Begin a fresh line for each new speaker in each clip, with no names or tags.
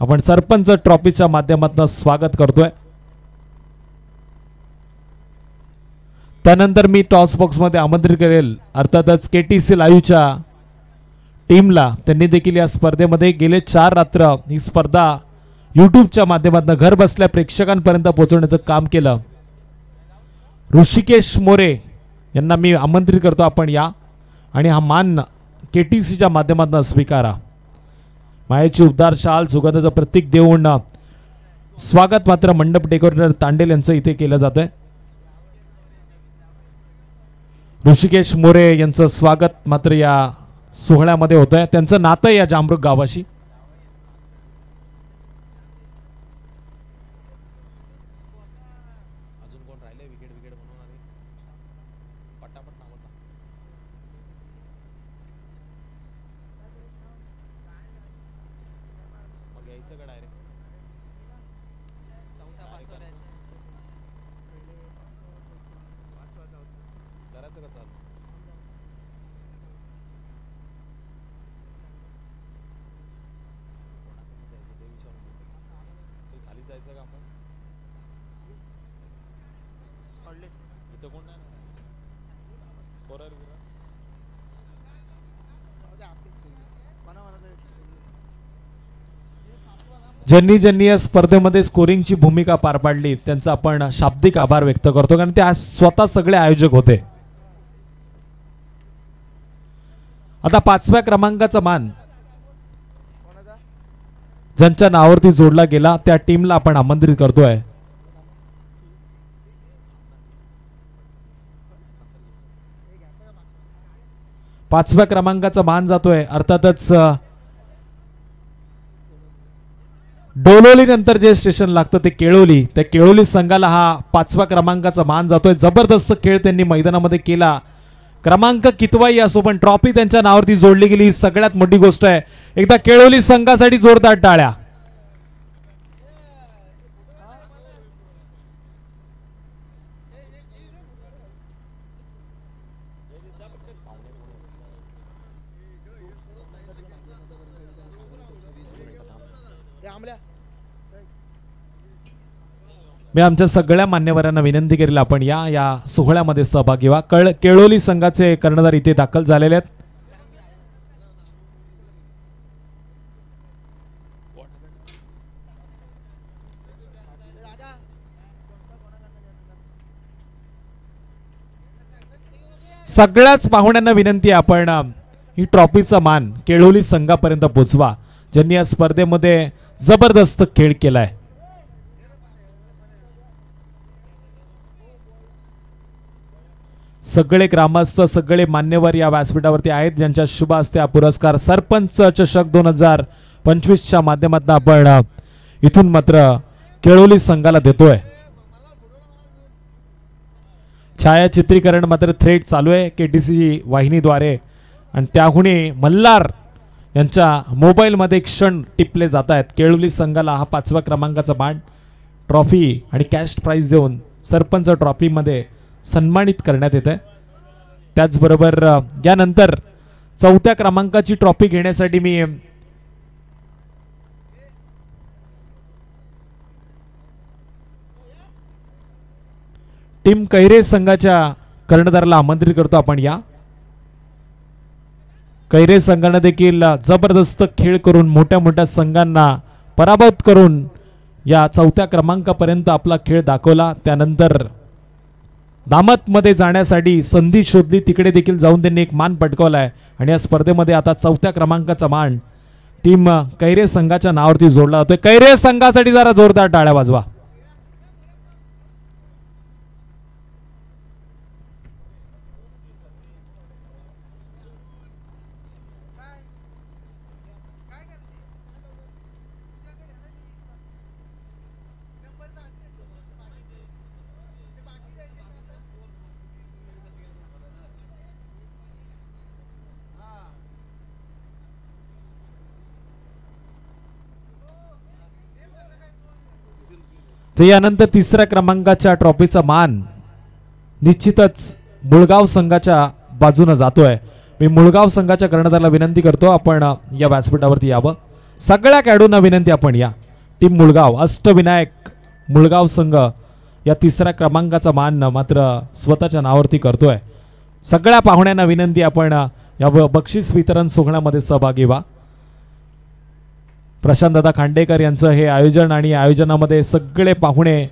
आपण सरपंच ट्रॉफीच्या माध्यमातून स्वागत करतोय। त्यानंतर मी टॉस बॉक्स मध्ये आमंत्रित करेल अर्थातच केटीसी लाईव्हच्या टीमला। त्यांनी देखील या स्पर्धेमध्ये गेले 4 रात्र ही स्पर्धा यूट्यूबच्या माध्यमातून घर बसल्या प्रेक्षकांपर्यंत पोहोचवण्याचं काम केलं। ऋषिकेश मोरे यांना मी आमंत्रित करतो आपण या आणि हा मान केटीसीच्या माध्यमातून स्वीकारा। मायाची उद्धार शाल सुगंधाचं प्रतीक देऊन स्वागत मात्र मंडप डेकोरेटर तांडेल यांचं इथे केलं जातंय। ऋषिकेश मोरे यांचं स्वागत मात्र या सोहळ्यामध्ये होतंय। त्यांचं नातं या जामरुख गावाशी। ज्यांनी ज्यांनी या स्पर्धेमध्ये स्कोरिंगची भूमिका पार पाडली त्यांचा आपण शाब्दिक आभार व्यक्त करतो, कारण ते आज स्वतः सगळे आयोजक होते। आता 5व्या क्रमांकाचा मान ज्यांच्या नावावरती जोडला गेला त्या टीमला आपण आमंत्रित करतोय। पाचव्या क्रमांकाचा मान जातोय अर्थातच डोलोली नंतर जे स्टेशन लागतं ते केळोली, त्या केळोली संघाला हा 5व्या क्रमांकाचा मान जातोय। जबरदस्त खेळ त्यांनी मैदानामध्ये केला। क्रमांक कितवाही असो पण ट्रॉफी त्यांच्या नावावरती जोडली गेली, सगळ्यात मोठी गोष्ट आहे। एकदा केळोली संघासाठी जोरदार टाळ्या। मी आमच्या सगळ्या मान्यवरांना विनंती करेल आपण या सोहळ्यामध्ये सहभागी व्हा। केळोली संघाचे कर्णधार इथे दाखल झालेले आहेत। सगळ्याच पाहुण्यांना विनंती आहे आपण ही ट्रॉफीचा मान केळोली संघापर्यंत पोहोचवा, ज्यांनी या स्पर्धेमध्ये जबरदस्त खेळ केलाय। सगळे ग्रामस्थ सगळे मान्यवर या व्यासपीठावरती आहेत, ज्यांच्या शुभ हस्ते हा पुरस्कार सरपंच चषक 2025च्या माध्यमातून आपण इथून मात्र केळोली संघाला देतोय। छायाचित्रीकरण मात्र थ्रेट चालू आहे केटीसी वाहिनीद्वारे आणि त्याहूनही मल्हार यांच्या मोबाईल मध्ये क्षण टिपले जात आहेत। केळोली संघाला हा 5व्या क्रमांकाचा मान ट्रॉफी आणि कॅश प्राइज देऊन सरपंच ट्रॉफी मध्ये सन्मानित करण्यात येते। त्याचबरोबर यानंतर 4थ्या क्रमांकाची ट्रॉफी घेण्यासाठी मी टीम कैरे संघाच्या कर्णधाराला आमंत्रित करतो आपण या। कैरे संघाने देखील जबरदस्त खेळ करून मोठ्या मोठ्या संघांना पराभूत करून या 4थ्या क्रमांकापर्यंत आपला खेळ दाखवला। त्यानंतर दामत मध्ये जाण्यासाठी संधी शोधली, तिकडे देखील जाऊन त्यांनी एक मान पटकावलाय आणि या स्पर्धेमध्ये आता 4थ्या क्रमांकाचा मान टीम कैरे संघाच्या नावावरती जोडला जातोय। कैरे संघासाठी जरा जोरदार टाळ्या वाजवा। ते यानंतर 3ऱ्या क्रमांकाच्या ट्रॉफीचा मान निश्चितच मुळगाव संघाच्या बाजूने जातोय। मी मुळगाव संघाच्या कर्णधाराला विनंती करतो आपण या व्यासपीठावरती यावं। सगळ्या खेळाडूंना विनंती आपण या टीम मुळगाव अष्टविनायक मुळगाव संघ या तिसऱ्या क्रमांकाचा मान मात्र स्वतःच्या नावावरती करतोय. सगळ्या पाहुण्यांना विनंती आपण या बक्षीस वितरण सोहळ्यामध्ये सहभागी व्हा. प्रशांत दादा खांडेकर यांचं हे आयोजन आणि आयोजनामध्ये सगळे पाहुणे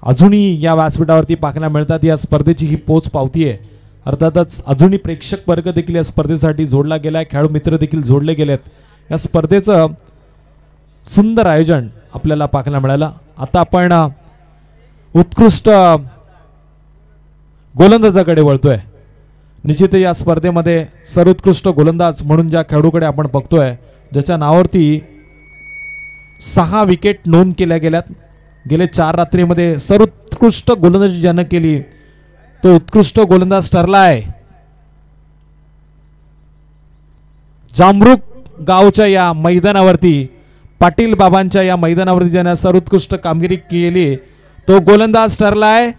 अजूनही या व्यासपीठावरती पाहायला मिळतात. या स्पर्धेची ही पोच पावती आहे. अर्थातच अजूनही प्रेक्षक वर्ग देखील या स्पर्धेसाठी जोडला गेलाय. खेळाडू मित्र देखील जोडले गेलेत. या स्पर्धेचं सुंदर आयोजन आपल्याला पाहायला मिळालं. आता आपण उत्कृष्ट गोलंदाजाकडे वळतोय. निश्चित या स्पर्धेमध्ये सर्वोत्कृष्ट गोलंदाज म्हणून ज्या खेळाडूकडे आपण बघतोय ज्याच्या नावावरती 6 विकेट नोंद केल्या गेल्यात. गेले 4 रात्रीमध्ये सर्वोत्कृष्ट गोलंदाजी ज्यानं केली तो उत्कृष्ट गोलंदाज ठरलाय. जामरुक गावच्या या मैदानावरती पाटील बाबांच्या या मैदानावरती ज्यानं सर्वोत्कृष्ट कामगिरी केली तो गोलंदाज ठरलाय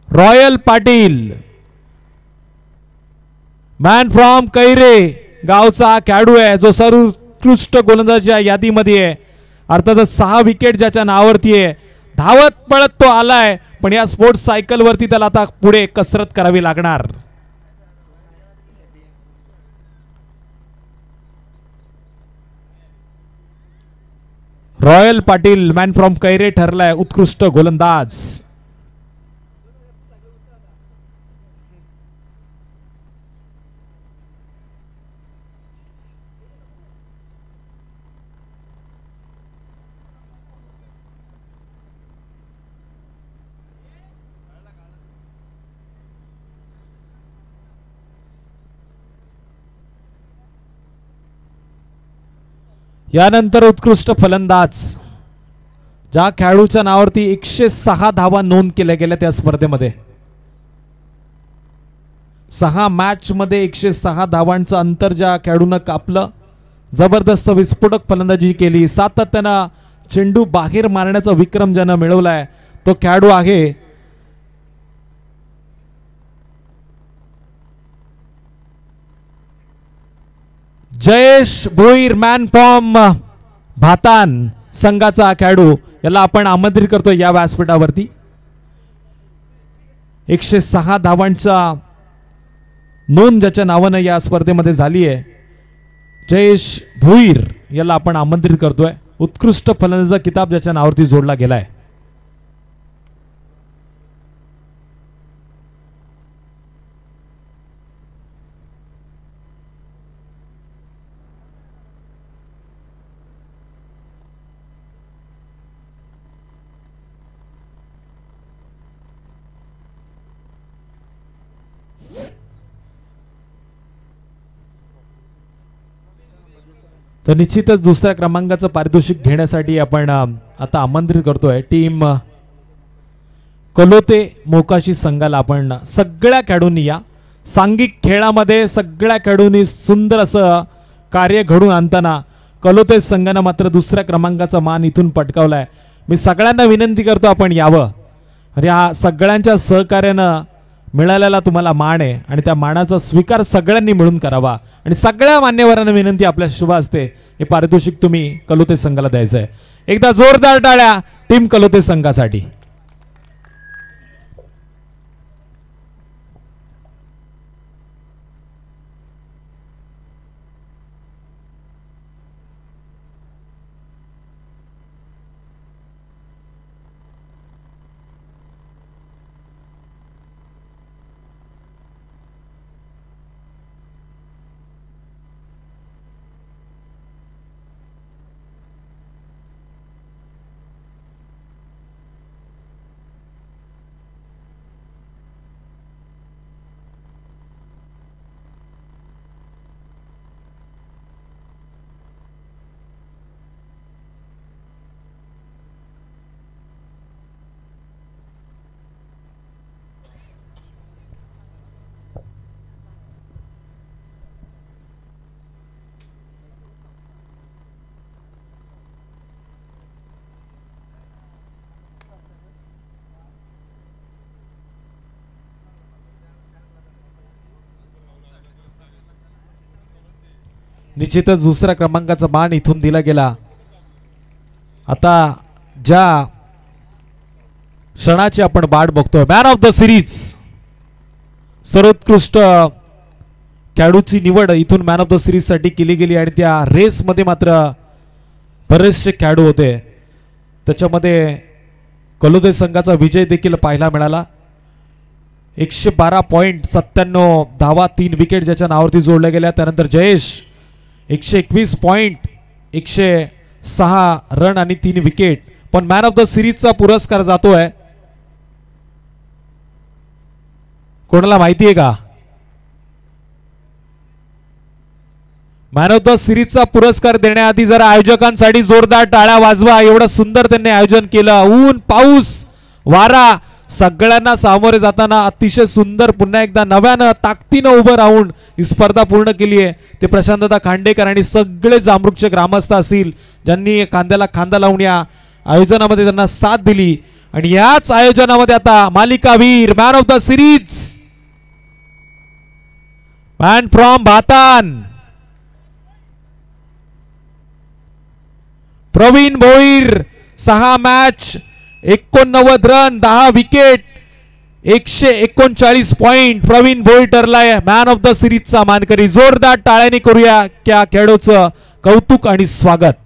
रॉयल पाटील. मॅन फ्रॉम कैरे गावचा खेळाडू आहे जो सर्वोत्कृष्ट गोलंदाजाच्या यादीमध्ये आहे. अर्थातच 6 विकेट ज्याच्या नावावरती आहे. धावत पळत तो आलाय पण या स्पोर्ट्स सायकल वरती त्याला आता पुढे कसरत करावी लागणार. रॉयल पाटील मॅन फ्रॉम कैरे ठरलाय उत्कृष्ट गोलंदाज. यानंतर उत्कृष्ट फलंदाज ज्या खेळाडूच्या नावावरती 106 धावा नोंद केल्या गेल्या त्या स्पर्धेमध्ये 6 मॅच मध्ये 106 धावांचं अंतर ज्या खेळाडूनं कापलं. जबरदस्त विस्फोटक फलंदाजी केली. सातत्यानं चेंडू बाहेर मारण्याचा विक्रम ज्यानं मिळवलाय तो खेळाडू आहे जयेश भोईर मॅन फ्रॉम भातान संघाचा खेळाडू. याला आपण आमंत्रित करतो या व्यासपीठावरती. 106 धावांचा नोंद ज्याच्या नावानं या स्पर्धेमध्ये झाली आहे जयेश भोईर याला आपण आमंत्रित करतोय. उत्कृष्ट फलंदाजाचा किताब ज्याच्या नावावरती जोडला गेलाय. तर निश्चितच दुसऱ्या क्रमांकाचं पारितोषिक घेण्यासाठी आपण आता आमंत्रित करतोय टीम कलोते मोकाशी संघाला. आपण सगळ्या खेळाडूंनी या सांघिक खेळामध्ये सगळ्या खेळाडूंनी सुंदर असं कार्य घडून आणताना कलोते संघानं मात्र दुसऱ्या क्रमांकाचा मान इथून पटकावलाय. मी सगळ्यांना विनंती करतो आपण यावं. अरे या सगळ्यांच्या सहकार्यानं मिळालेला तुम्हाला मान आहे आणि त्या मानाचा स्वीकार सगळ्यांनी मिळून करावा. आणि सगळ्या मान्यवरांना विनंती आपल्या शुभ असते हे पारितोषिक तुम्ही कलोते संघाला द्यायचं आहे. एकदा जोरदार टाळ्या टीम कलोते संघासाठी. निश्चितच दुसऱ्या क्रमांकाचा मान इथून दिला गेला. आता ज्या क्षणाची आपण वाट बघतोय, मॅन ऑफ द सिरीज, सर्वोत्कृष्ट खेळाडूची निवड इथून मॅन ऑफ द सिरीज साठी केली गेली आणि त्या रेस मध्ये मात्र बरेचसे खेळाडू होते. त्याच्यामध्ये कलोदे संघाचा विजय देखील पाहायला मिळाला. 112.97 धावा, 3 विकेट ज्याच्या नावावरती जोडल्या गेल्या. त्यानंतर जयेश 121 पॉइंट, 106 रन आणि 3 विकेट. पण मॅन ऑफ द सिरीजचा पुरस्कार जातोय कोणाला माहिती आहे का? मॅन ऑफ द सिरीजचा पुरस्कार देण्याआधी जरा आयोजकांसाठी जोरदार टाळ्या वाजवा. एवढं सुंदर त्यांनी आयोजन केलं. ऊन, पाऊस, वारा सगळ्यांना सामोरे जाताना अतिशय सुंदर पुन्हा एकदा नव्यानं ताकदीनं उभं राहून ही स्पर्धा पूर्ण केली आहे. ते प्रशांतदा खांडेकर आणि सगळे जामरूकचे ग्रामस्थ असतील ज्यांनी खांद्याला खांदा लावून या आयोजनामध्ये त्यांना साथ दिली. आणि याच आयोजनामध्ये आता मालिकावीर, man of the series, man from Bhatan, Praveen Bhoir. 6 match, 89 run, 10 wicket, 139 point. Praveen Bhoir ठरलाय मॅन ऑफ द सिरीजचा मानकरी. जोरदार टाळ्यांनी करूया त्या खेळाडूचं कौतुक आणि स्वागत.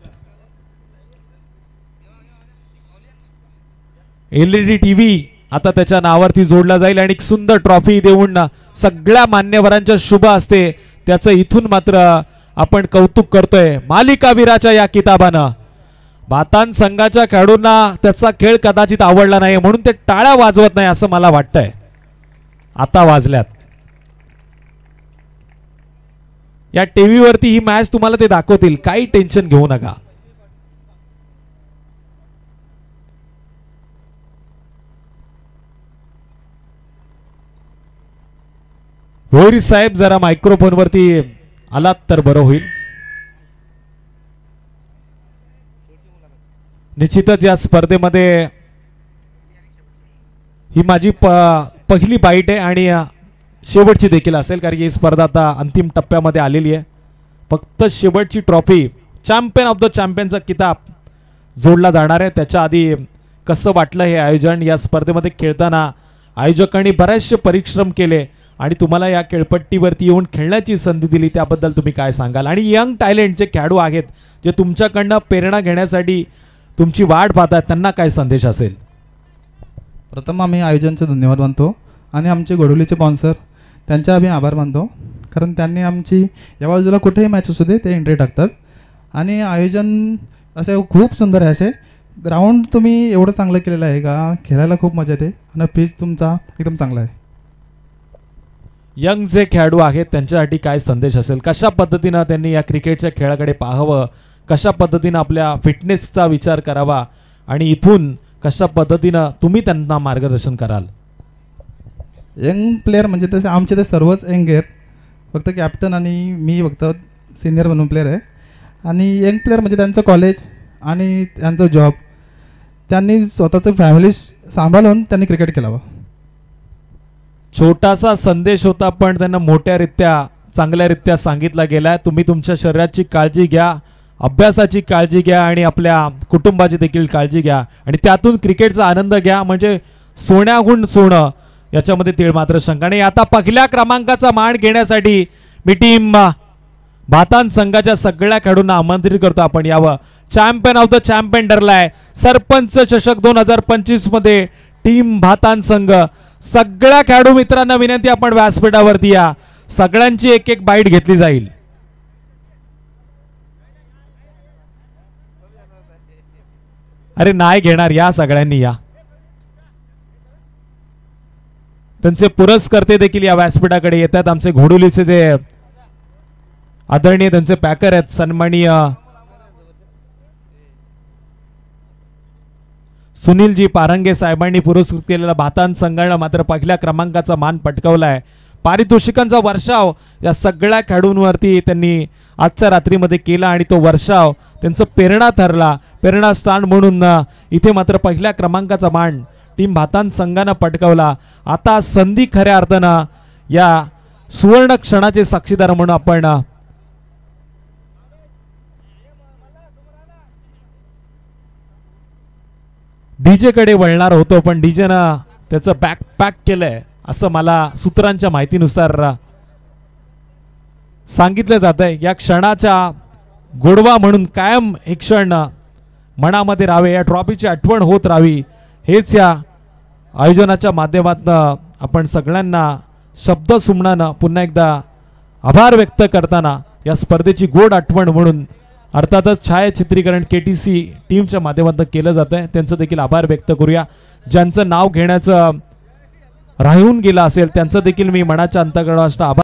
LED टीव्ही आता त्याच्या नावावरती जोडला जाईल आणि एक सुंदर ट्रॉफी देऊन सगळ्या मान्यवरांच्या शुभ असते त्याचं इथून मात्र आपण कौतुक करतोय मालिकावीराच्या या किताबानं. भातान संघाच्या खेळाडूंना त्याचा खेळ कदाचित आवडला नाही म्हणून ते टाळ्या वाजवत नाही असं मला वाटतंय. आता वाजल्यात. या टीव्हीवरती ही मॅच तुम्हाला ते दाखवतील, काही टेन्शन घेऊ नका. भोईर साहेब जरा मायक्रोफोन वरती आलात तर बरं होईल. निश्चितच या स्पर्धेमध्ये ही माझी पहिली बाईट आहे आणि शेवटची देखील असेल कारण ही स्पर्धा आता अंतिम टप्प्यामध्ये आलेली आहे. फक्त शेवटची ट्रॉफी, चॅम्पियन ऑफ द चॅम्पियनचा किताब जोडला जाणार आहे. त्याच्या आधी कसं वाटलं हे आयोजन? या स्पर्धेमध्ये खेळताना आयोजकांनी बरेचसे परिश्रम केले आणि तुम्हाला या खेळपट्टीवरती येऊन खेळण्याची संधी दिली, त्याबद्दल तुम्ही काय सांगाल? आणि यंग टॅलेंट जे खेळाडू आहेत जे तुमच्याकडनं प्रेरणा घेण्यासाठी तुमची वाट पाहतात त्यांना काय संदेश असेल?
प्रथम आम्ही आयोजनचे धन्यवाद मानतो आणि आमचे गोडवलीचे स्पॉन्सर त्यांचे आम्ही आभार मानतो कारण त्यांनी आमची या बाजूला कुठेही मॅच असू दे ते एंट्री टाकतात. आणि आयोजन असे खूप सुंदर आहे. असे ग्राउंड तुम्ही एवढं चांगलं केलेलं आहे का खेळायला खूप मजा येते आणि पिच तुमचा एकदम चांगला आहे.
यंग जे खेळाडू आहेत त्यांच्यासाठी काय संदेश असेल? कशा पद्धतीनं त्यांनी या क्रिकेटच्या खेळाकडे पाहावं, कशा पद्धतीनं आपल्या फिटनेसचा विचार करावा आणि इथून कशा पद्धतीनं तुम्ही त्यांना मार्गदर्शन कराल?
यंग प्लेअर म्हणजे तसे आमचे ते सर्वच यंग आहेत. फक्त कॅप्टन आणि मी फक्त सिनियर म्हणून प्लेअर आहे. आणि यंग प्लेअर म्हणजे त्यांचं कॉलेज आणि त्यांचं जॉब, त्यांनी स्वतःचं फॅमिली सांभाळून त्यांनी क्रिकेट खेळावं.
छोटासा संदेश होता पण त्यांना मोठ्यारित्या चांगल्यारित्या सांगितला गेला. तुम्ही तुमच्या शरीराची काळजी घ्या, अभ्यासाची काळजी घ्या आणि आपल्या कुटुंबाची देखील काळजी घ्या आणि त्यातून क्रिकेटचा आनंद घ्या. म्हणजे सोन्याहून सोनं याच्यामध्ये तीळ मात्र शंका नाही. आता पहिल्या क्रमांकाचा मान घेण्यासाठी मी टीम भातान संघाच्या सगळ्या खेळाडूंना आमंत्रित करतो आपण यावं. चॅम्पियन ऑफ द चॅम्पियन ठरलाय सरपंच चषक 2025 मध्ये टीम भातान संघ. सगळ्या खेळाडू मित्रांना विनंती आपण व्यासपीठावरती या, सगळ्यांची एक एक बाईट घेतली जाईल. अरे नाही घेणार, या सगळ्यांनी या. त्यांचे पुरस्कर्ते देखील या व्यासपीठाकडे येतात. आमचे घोडुलीचे जे आदरणीय त्यांचे पॅकर आहेत सन्माननीय सुनीलजी पारंगे साहेबांनी पुरस्कृत केलेला भातान संघाला मात्र पहिल्या क्रमांकाचा मान पटकावलाय. पारितोषिकांचा वर्षाव या सगळ्या खेळाडूंवरती त्यांनी आजच्या रात्रीमध्ये केला आणि तो वर्षाव त्यांचं प्रेरणा ठरला. प्रेरणास्थान म्हणून इथे मात्र पहिल्या क्रमांकाचा मान टीम भातान संघानं पटकावला. आता संधी खऱ्या अर्थानं या सुवर्ण क्षणाचे साक्षीदार म्हणून आपण डीजे कडे वळणार होतो, पण डीजेनं त्याचं बॅक पॅक केलंय असं मला सूत्रांच्या माहितीनुसार सांगितलं जात आहे. या क्षणाच्या गोडवा म्हणून कायम हे क्षण मनामध्ये राहावे, या ट्रॉफीची आठवण होत राहावी, हेच या आयोजनाच्या माध्यमातून आपण सगळ्यांना शब्द सुमनानं पुन्हा एकदा आभार व्यक्त करताना या स्पर्धेची गोड आठवण म्हणून अर्थातच छायाचित्रीकरण KTC टीमच्या माध्यमातून केलं जात आहे, त्यांचं देखील आभार व्यक्त करूया. ज्यांचं नाव घेण्याचं राहून गेलं असेल त्यांचं देखील मी मनाच्या अंतःकरणापासून आभार